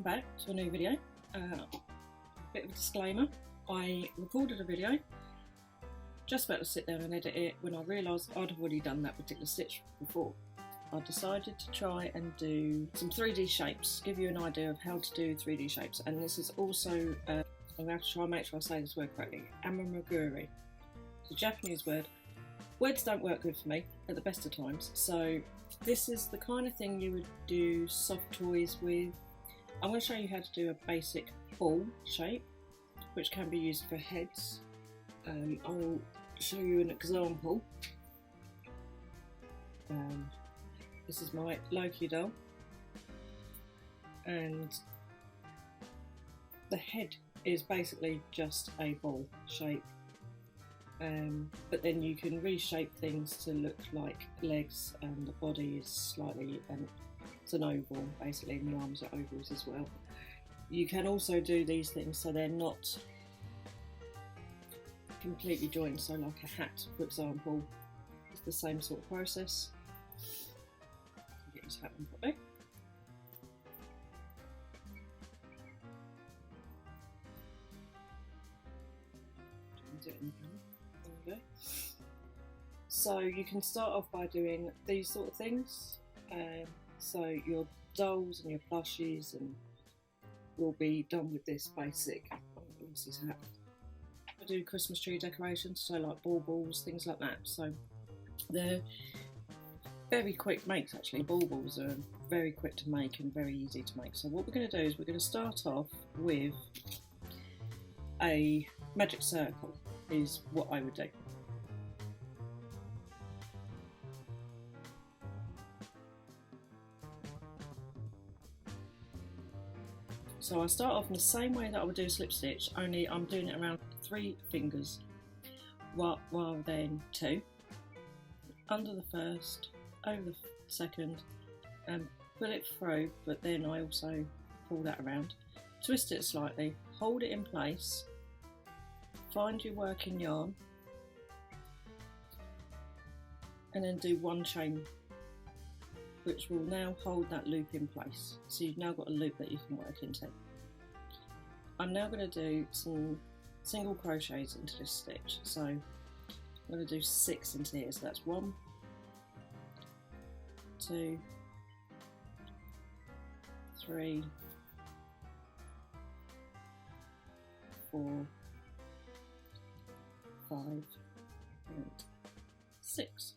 back to a new video. A bit of a disclaimer, I recorded a video, just about to sit down and edit it when I realised I'd already done that particular stitch before. I decided to try and do some 3D shapes, give you an idea of how to do 3D shapes, and this is also, I'm going to have to try and make sure I say this word correctly, Amigurumi. It's a Japanese word. Words don't work good for me at the best of times, so this is the kind of thing you would do soft toys with. I'm going to show you how to do a basic ball shape, which can be used for heads. I'll show you an example. This is my Loki doll, and the head is basically just a ball shape. But then you can reshape things to look like legs, and the body is slightly, it's an oval basically, and the arms are ovals as well. You can also do these things so they're not completely joined, so like a hat for example, it's the same sort of process. Get this hat on properly. Do it in the camera. There we go. So you can start off by doing these sort of things. So your dolls and your plushies and will be done with this basic. What's his hat? I do Christmas tree decorations, so like baubles, things like that. So they're very quick makes actually. Baubles are very quick to make and very easy to make. So what we're going to do is we're going to start off with a magic circle, is what I would do. So I start off in the same way that I would do a slip stitch, only I'm doing it around 3 fingers rather than 2. Under the first, over the second, and pull it through, but then I also pull that around. Twist it slightly, hold it in place, find your working yarn, and then do 1 chain, which will now hold that loop in place. So you've now got a loop that you can work into. I'm now going to do some single crochets into this stitch. So I'm going to do 6 into here. So that's 1, 2, 3, 4, 5, and 6.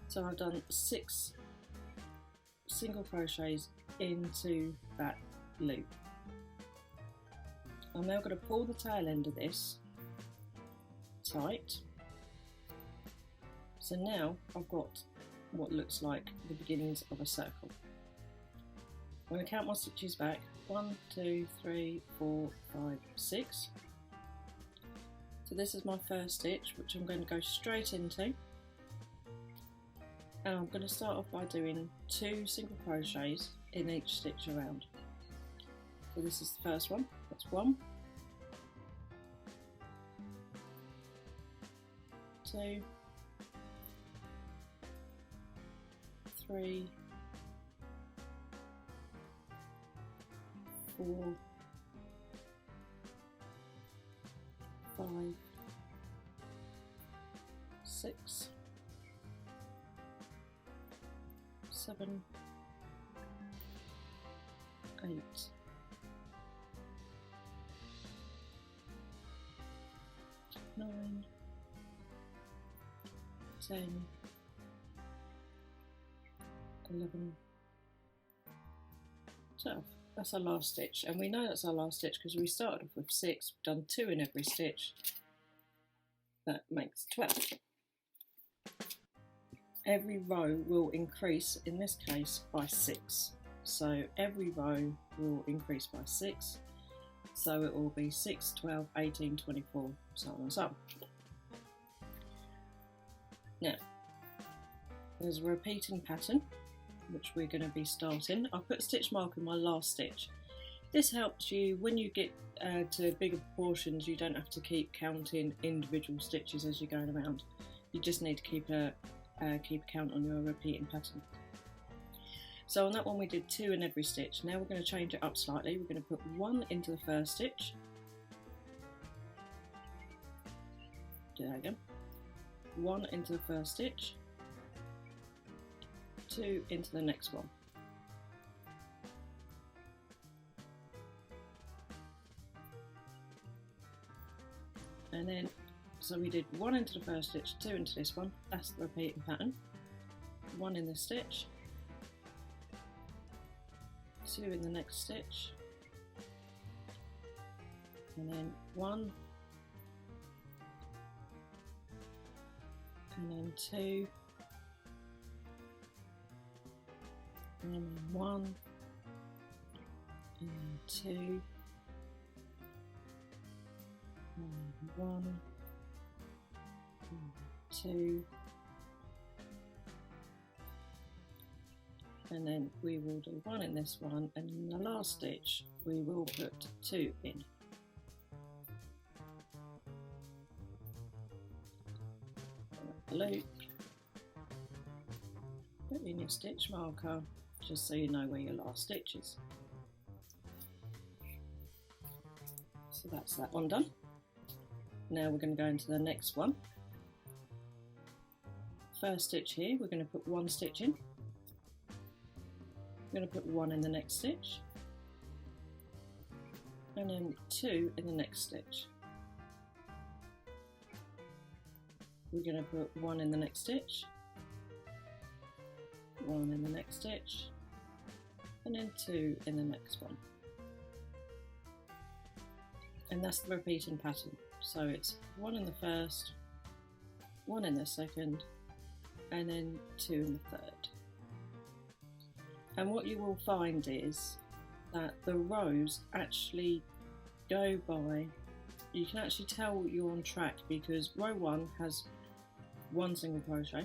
So I've done 6 single crochets into that loop. I'm now going to pull the tail end of this tight. So now I've got what looks like the beginnings of a circle. I'm going to count my stitches back. 1, 2, 3, 4, 5, 6. So this is my first stitch, which I'm going to go straight into. And I'm going to start off by doing 2 single crochets in each stitch around. So this is the first one, that's 1, 2, 3, 4, 5, 6, 7, 8, 9, 10, 11, 12. That's our last stitch, and we know that's our last stitch because we started off with 6, we've done 2 in every stitch. That makes 12. Every row will increase, in this case, by 6. So every row will increase by 6. So it will be 6, 12, 18, 24, so on and so on. Now, there's a repeating pattern, which we're going to be starting. I'll put a stitch mark in my last stitch. This helps you, when you get to bigger proportions, you don't have to keep counting individual stitches as you're going around. You just need to keep a count on your repeating pattern. So on that one we did 2 in every stitch. Now we're going to change it up slightly. We're going to put 1 into the first stitch. Do that again. 1 into the first stitch. 2 into the next one. And then, so we did 1 into the first stitch, 2 into this one. That's the repeating pattern. 1 in this stitch. 2 in the next stitch, and then 1, and then 2, and then 1, and then 2, and then 1, and 2, and then we will do 1 in this one, and in the last stitch we will put 2 in. Loop, put in your stitch marker just so you know where your last stitch is. So that's that one done. Now we're going to go into the next one. First stitch here, we're going to put 1 stitch in. I'm going to put 1 in the next stitch, and then 2 in the next stitch. We're going to put 1 in the next stitch, 1 in the next stitch, and then 2 in the next one. And that's the repeating pattern. So it's 1 in the first, 1 in the second, and then 2 in the third. And what you will find is that the rows actually go by, you can actually tell you're on track, because row 1 has 1 single crochet,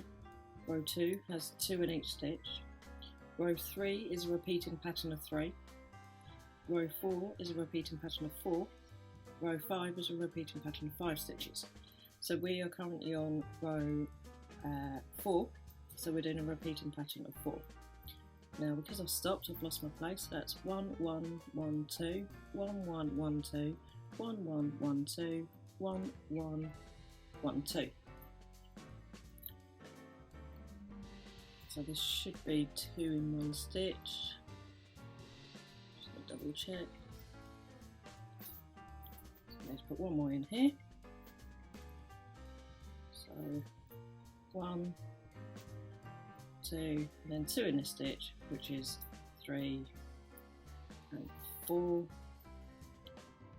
row 2 has 2 in each stitch, row 3 is a repeating pattern of 3, row 4 is a repeating pattern of 4, row 5 is a repeating pattern of 5 stitches. So we are currently on row 4, so we're doing a repeating pattern of 4. Now because I've stopped, I've lost my place. That's 1 1 1 2 1 1 1 2 1 1 1 2 1 1 1 2. So this should be 2 in 1 stitch. Just gonna double check. So let's put 1 more in here. So 1, 2, and then 2 in this stitch, which is 3 and 4,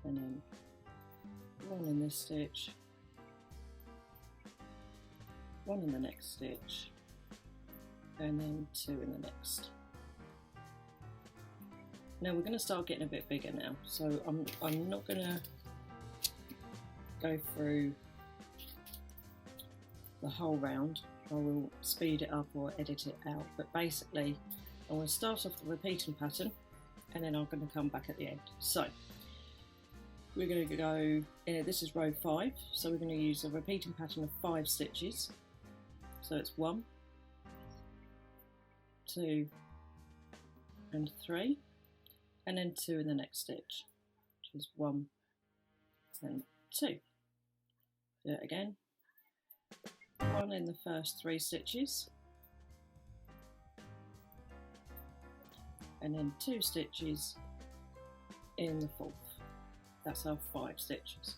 and then 1 in this stitch, 1 in the next stitch, and then 2 in the next. Now we're going to start getting a bit bigger now, so I'm not going to go through the whole round. I will speed it up or edit it out, but basically I'm going to start off the repeating pattern and then I'm going to come back at the end. So we're going to go, this is row 5, so we're going to use a repeating pattern of 5 stitches. So it's 1, 2 and 3, and then 2 in the next stitch, which is 1 and 2. Do it again. 1 in the first 3 stitches, and then 2 stitches in the 4th. That's our 5 stitches.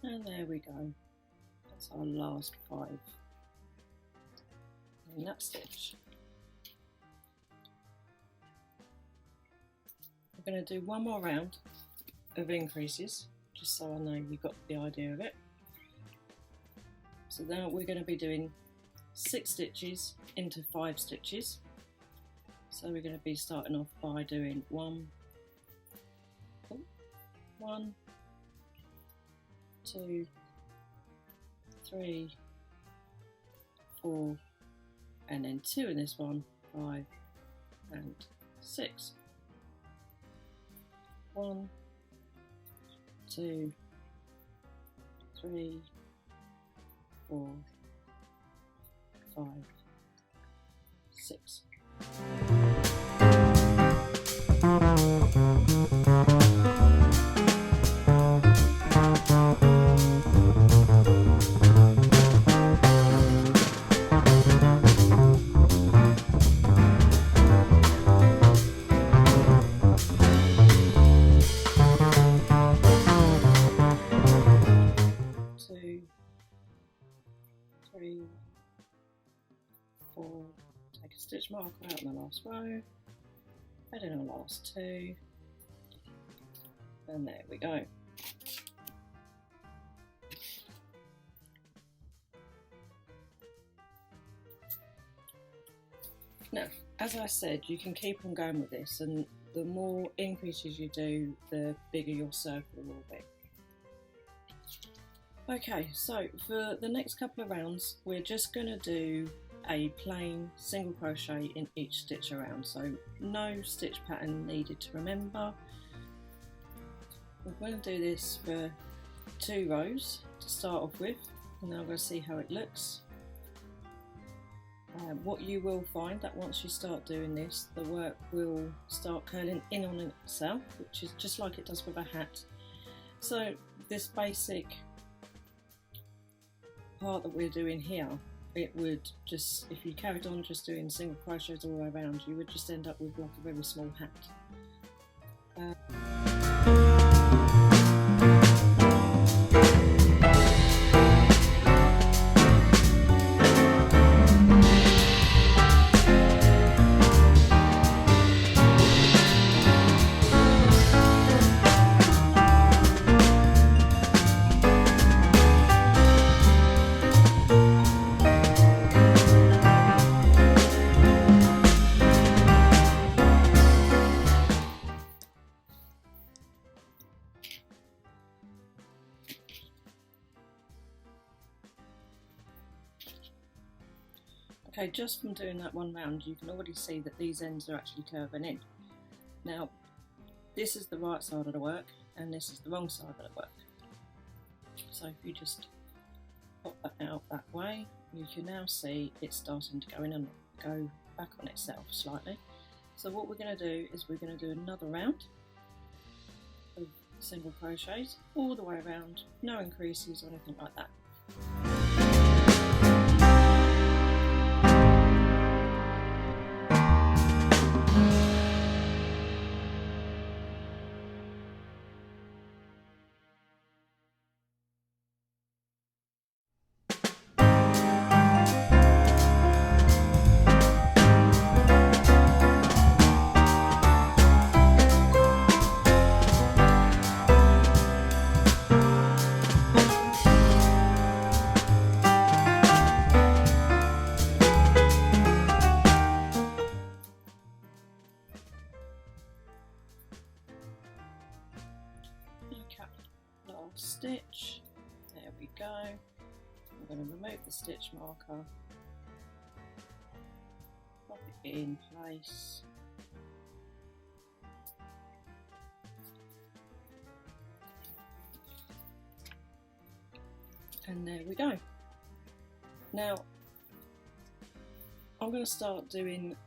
And there we go, that's our last 5 in that stitch. We're going to do one more round of increases, just so I know you got the idea of it. So now we're going to be doing 6 stitches into 5 stitches. So we're going to be starting off by doing 1, 2, 3, 4, and then 2 in this one, 5 and 6. 1, 2, 3, 4, 5, 6. Take a stitch marker out in the last row, add in our last 2, and there we go. Now, as I said, you can keep on going with this, and the more increases you do, the bigger your circle will be. Okay, so for the next couple of rounds, we're just going to do a plain single crochet in each stitch around, so no stitch pattern needed to remember. We're going to do this for 2 rows to start off with, and then I'm going to see how it looks. What you will find that once you start doing this, the work will start curling in on itself, which is just like it does with a hat. So this basic part that we're doing here, it would just, if you carried on just doing single crochets all the way around, you would just end up with like a very small hat. Okay, just from doing that one round, you can already see that these ends are actually curving in. Now, this is the right side of the work, and this is the wrong side of the work. So if you just pop that out that way, you can now see it's starting to go in and go back on itself slightly. So what we're going to do is we're going to do another round of single crochets all the way around, no increases or anything like that. Stitch, there we go. I'm going to remove the stitch marker, pop it in place, and there we go. Now I'm going to start doing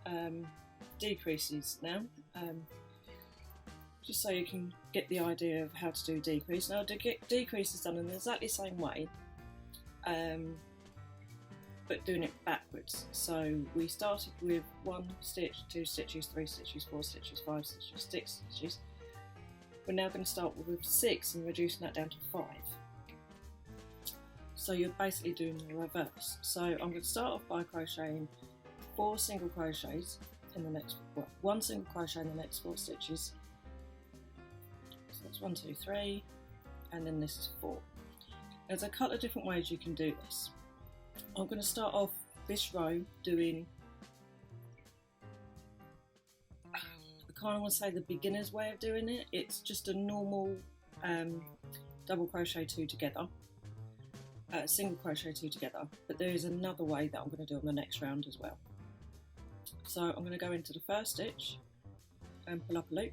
decreases now. Just so you can get the idea of how to do decrease. Now to get decreases done in exactly the same way, but doing it backwards. So we started with 1 stitch, 2 stitches, 3 stitches, 4 stitches, 5 stitches, 6 stitches. We're now going to start with 6 and reducing that down to 5. So you're basically doing the reverse. So I'm going to start off by crocheting 4 single crochets in the next, well, 1 single crochet in the next 4 stitches. So that's 1, 2, 3, and then this is 4. There's a couple of different ways you can do this. I'm going to start off this row doing kind of want to say the beginner's way of doing it. It's just a normal double crochet 2 together, single crochet 2 together, but there is another way that I'm going to do on the next round as well. So I'm going to go into the first stitch and pull up a loop.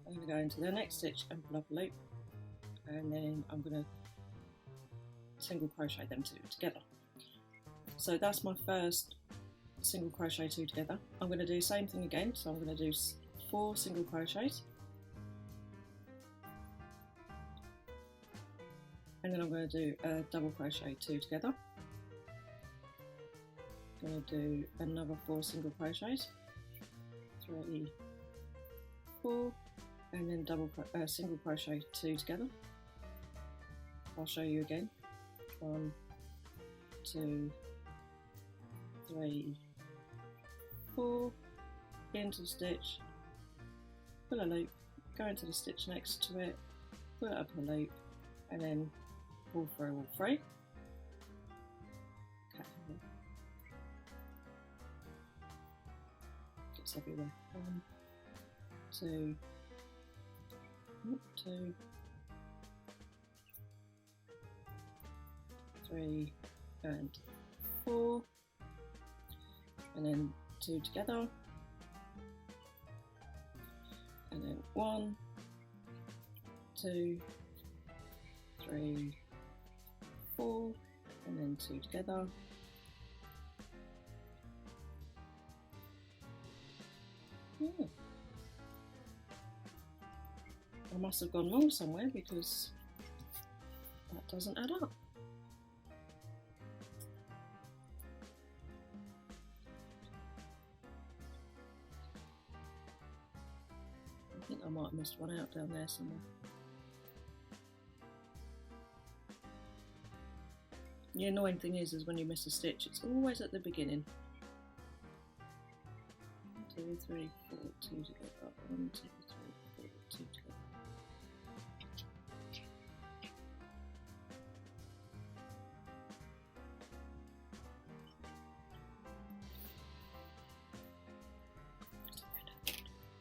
I'm going to go into the next stitch and pull up a loop, and then I'm going to single crochet them 2 together. So that's my first single crochet 2 together. I'm going to do the same thing again, so I'm going to do 4 single crochets, and then I'm going to do a double crochet 2 together. I'm going to do another 4 single crochets, 3, 4, and then single crochet 2 together. I'll show you again. 1, 2, 3, 4, into the stitch, pull a loop, go into the stitch next to it, pull it up a loop, and then pull through all 3. Gets everywhere. 1, 2, 2, 3, and 4, and then 2 together, and then 1, 2, 3, 4, and then 2 together, I must have gone wrong somewhere because that doesn't add up. I think I might have missed one out down there somewhere. The annoying thing is when you miss a stitch, it's always at the beginning. 1, 2, 3, 4, 2 together. 1, 2, 3, 4, 2 together.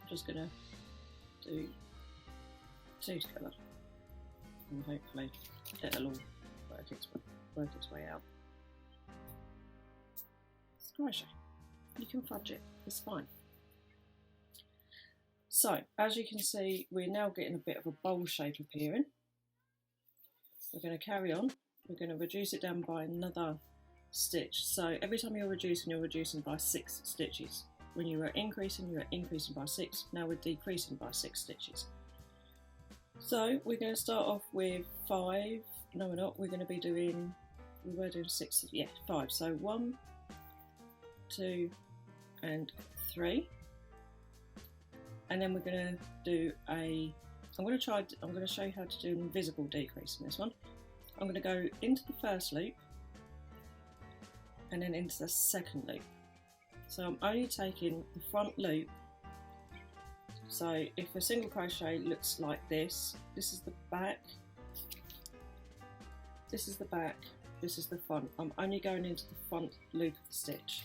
I'm just gonna do 2 together, and hopefully it'll all work its way out. It's crochet. You can fudge it, it's fine. So, as you can see, we're now getting a bit of a bowl shape appearing. We're going to carry on. We're going to reduce it down by another stitch. So every time you're reducing by 6 stitches. When you were increasing by 6. Now we're decreasing by 6 stitches. So we're going to start off with 5. No, we're not. We're going to be doing, we were doing 6, yeah, 5. So 1, 2, and 3. And then we're going to do a, I'm going to show you how to do an invisible decrease in this one. I'm going to go into the first loop and then into the second loop. So I'm only taking the front loop. So if a single crochet looks like this, this is the back, this is the back, this is the front. I'm only going into the front loop of the stitch.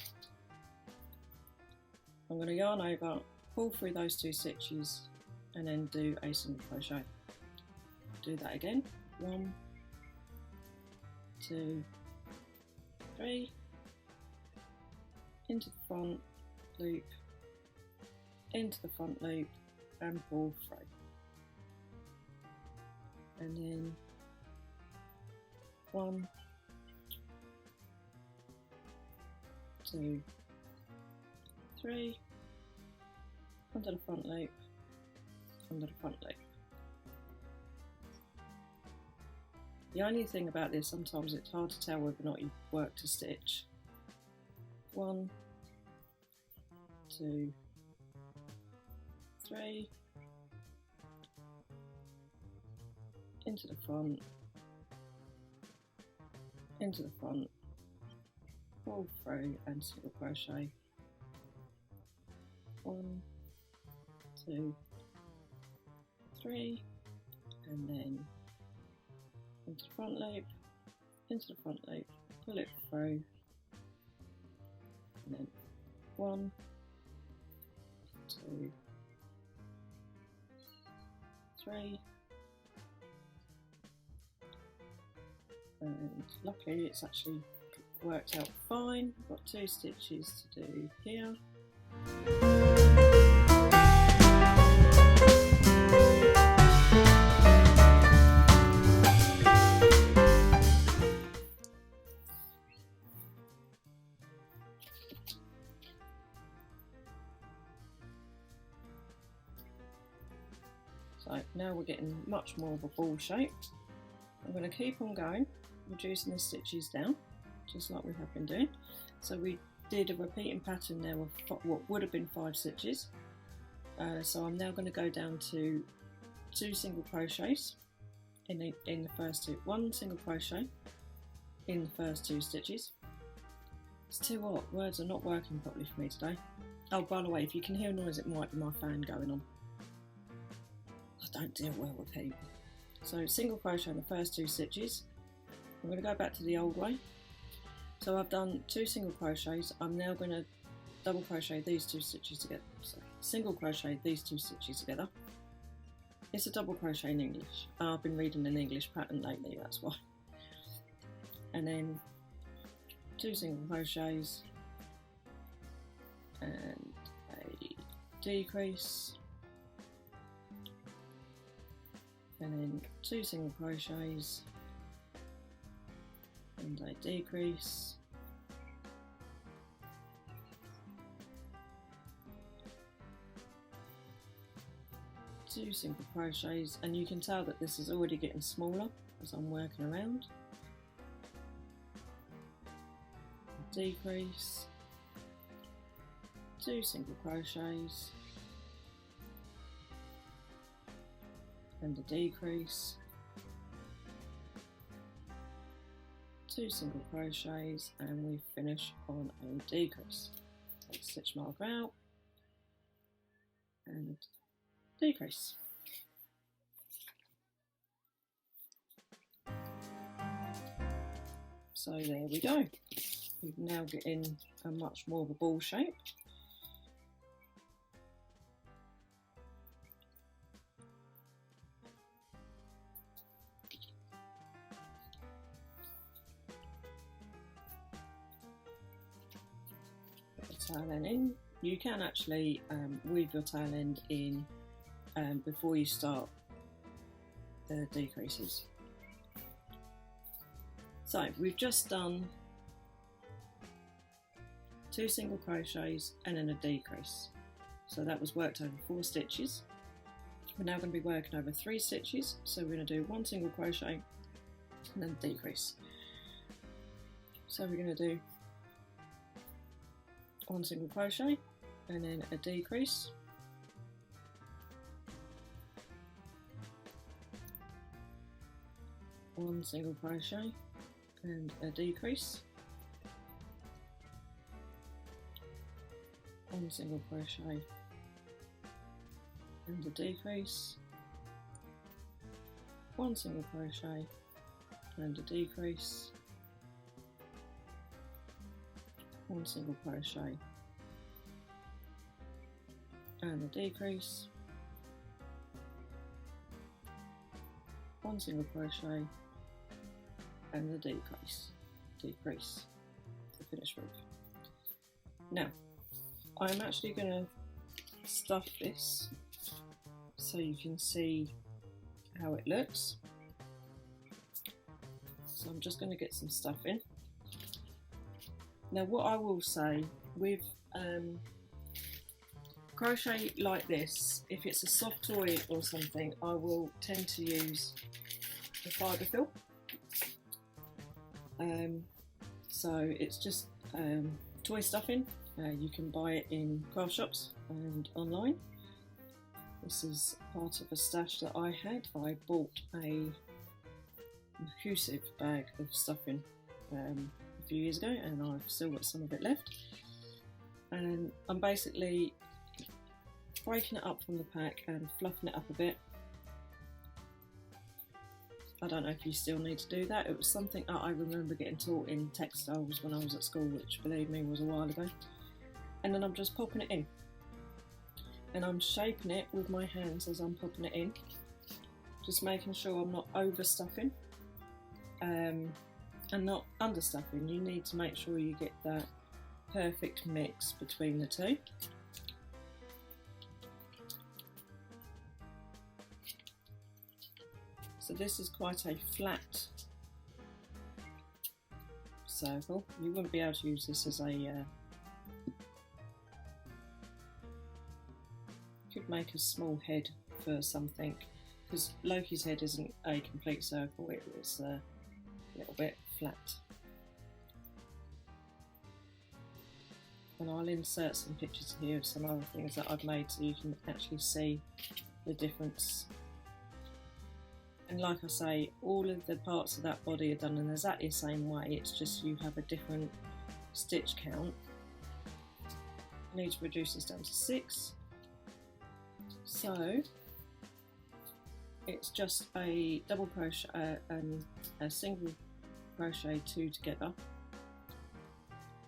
I'm going to yarn over, pull through those 2 stitches, and then do a single crochet. Do that again. 1, 2, 3, into the front loop, into the front loop, and pull through. And then 1, 2, 3, onto the front loop, onto the front loop. The only thing about this, sometimes it's hard to tell whether or not you've worked a stitch. 1, 2, 3, into the front, pull through and single crochet. 1, 2, 3, and then into the front loop, pull it through, and then 1, 2, 3. And luckily it's actually worked out fine. I've got 2 stitches to do here. So now we're getting much more of a ball shape. I'm going to keep on going, reducing the stitches down, just like we have been doing. So we did a repeating pattern there of what would have been 5 stitches. So I'm now going to go down to 2 single crochets in the first 2. 1 single crochet in the first 2 stitches. It's too hot, words are not working properly for me today. Oh, by the way, if you can hear noise, it might be my fan going on. I don't deal well with heat. So single crochet in the first 2 stitches. I'm going to go back to the old way. So I've done 2 single crochets. I'm now going to double crochet these 2 stitches together. So single crochet these 2 stitches together. It's a double crochet in English. I've been reading an English pattern lately, that's why. And then 2 single crochets and a decrease. And then 2 single crochets and a decrease, 2 single crochets, and you can tell that this is already getting smaller as I'm working around, decrease, 2 single crochets and a decrease, 2 single crochets, and we finish on a decrease. Take stitch marker out and decrease. So there we go. We're now getting a much more of a ball shape. Tail end in. You can actually weave your tail end in before you start the decreases. So we've just done 2 single crochets and then a decrease. So that was worked over 4 stitches. We're now going to be working over 3 stitches. So we're going to do 1 single crochet and then decrease. So we're going to do 1 single crochet and then a decrease, 1 single crochet and a decrease, 1 single crochet and a decrease, 1 single crochet and a decrease, 1 single crochet and a decrease, 1 single crochet and a decrease to finish with. Now I'm actually going to stuff this so you can see how it looks. So I'm just going to get some stuff in. Now what I will say with crochet like this, if it's a soft toy or something, I will tend to use the fibre fill. So it's just toy stuffing. You can buy it in craft shops and online. This is part of a stash that I had. I bought a massive bag of stuffing a few years ago, and I've still got some of it left. And I'm basically breaking it up from the pack and fluffing it up a bit. I don't know if you still need to do that. It was something that I remember getting taught in textiles when I was at school, which believe me was a while ago. And then I'm just popping it in. And I'm shaping it with my hands as I'm popping it in. just making sure I'm not overstuffing and not understuffing. You need to make sure you get that perfect mix between the two. So this is quite a flat circle. You wouldn't be able to use this as a you could make a small head for something, because Loki's head isn't a complete circle, it was a little bit flat. And I'll insert some pictures here of some other things that I've made so you can actually see the difference. And like I say, all of the parts of that body are done in exactly the same way, it's just you have a different stitch count. I need to reduce this down to 6. So it's just a double crochet, a single crochet 2 together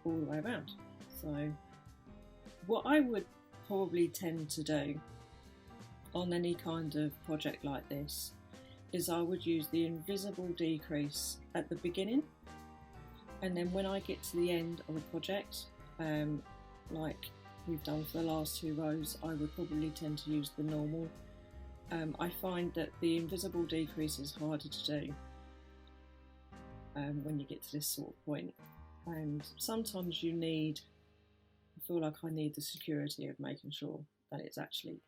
all the way around. So what I would probably tend to do on any kind of project like this is I would use the invisible decrease at the beginning, and then when I get to the end of a project, like we've done for the last 2 rows, I would probably tend to use the normal. I find that the invisible decrease is harder to do when you get to this sort of point, and sometimes you need, I feel like I need the security of making sure that it's actually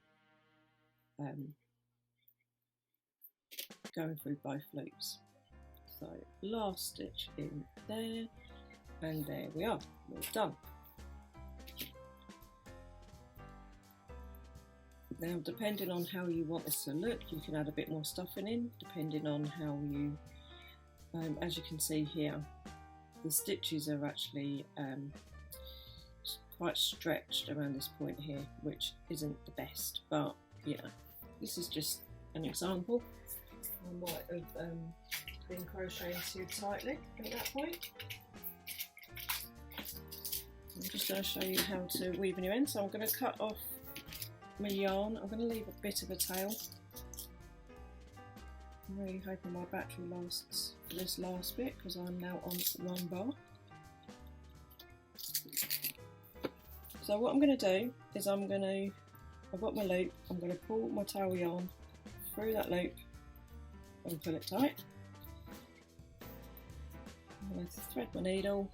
going through both loops. So last stitch in there, and there we are, we're done. Now depending on how you want this to look, you can add a bit more stuffing in, depending on how you, as you can see here, the stitches are actually quite stretched around this point here, which isn't the best, but yeah, this is just an example. I might have been crocheting too tightly at that point. I'm just going to show you how to weave a new end. So I'm going to cut off my yarn. I'm going to leave a bit of a tail. I'm really hoping my battery lasts for this last bit because I'm now on 1 bar. So what I'm going to do is I've got my loop, I'm going to pull my tail yarn through that loop and pull it tight. I'm going to thread my needle,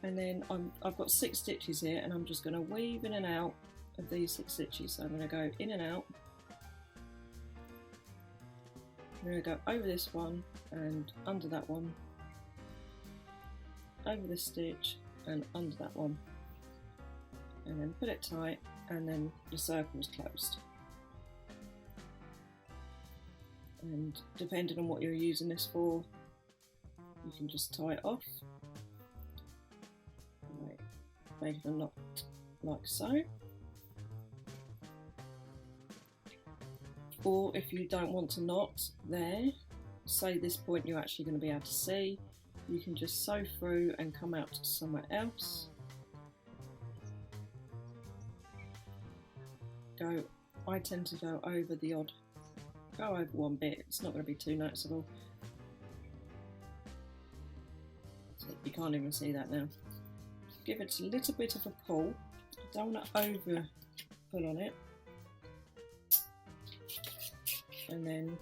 and then I've got 6 stitches here, and I'm just going to weave in and out of these 6 stitches. So I'm going to go in and out. I'm going to go over this one and under that one, over this stitch and under that one, and then put it tight, and then the circle is closed. And depending on what you're using this for, you can just tie it off, right, make a knot like so. Or if you don't want to knot there, say this point you're actually going to be able to see, you can just sew through and come out to somewhere else. I tend to go over the odd, go over one bit, it's not going to be too noticeable. So you can't even see that now. Give it a little bit of a pull, don't want to over pull on it. And then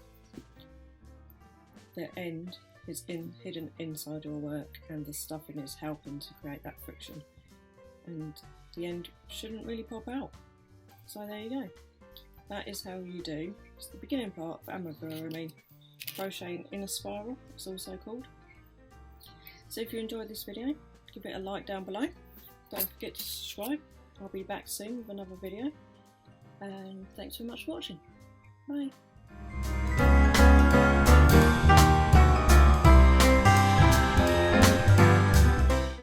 the end is hidden inside your work, and the stuffing is helping to create that friction, and the end shouldn't really pop out. So there you go. That is how you do, it's the beginning part of Amigurumi, crocheting in a spiral, it's also called. So if you enjoyed this video, give it a like down below, don't forget to subscribe, I'll be back soon with another video, and thanks very much for watching, bye.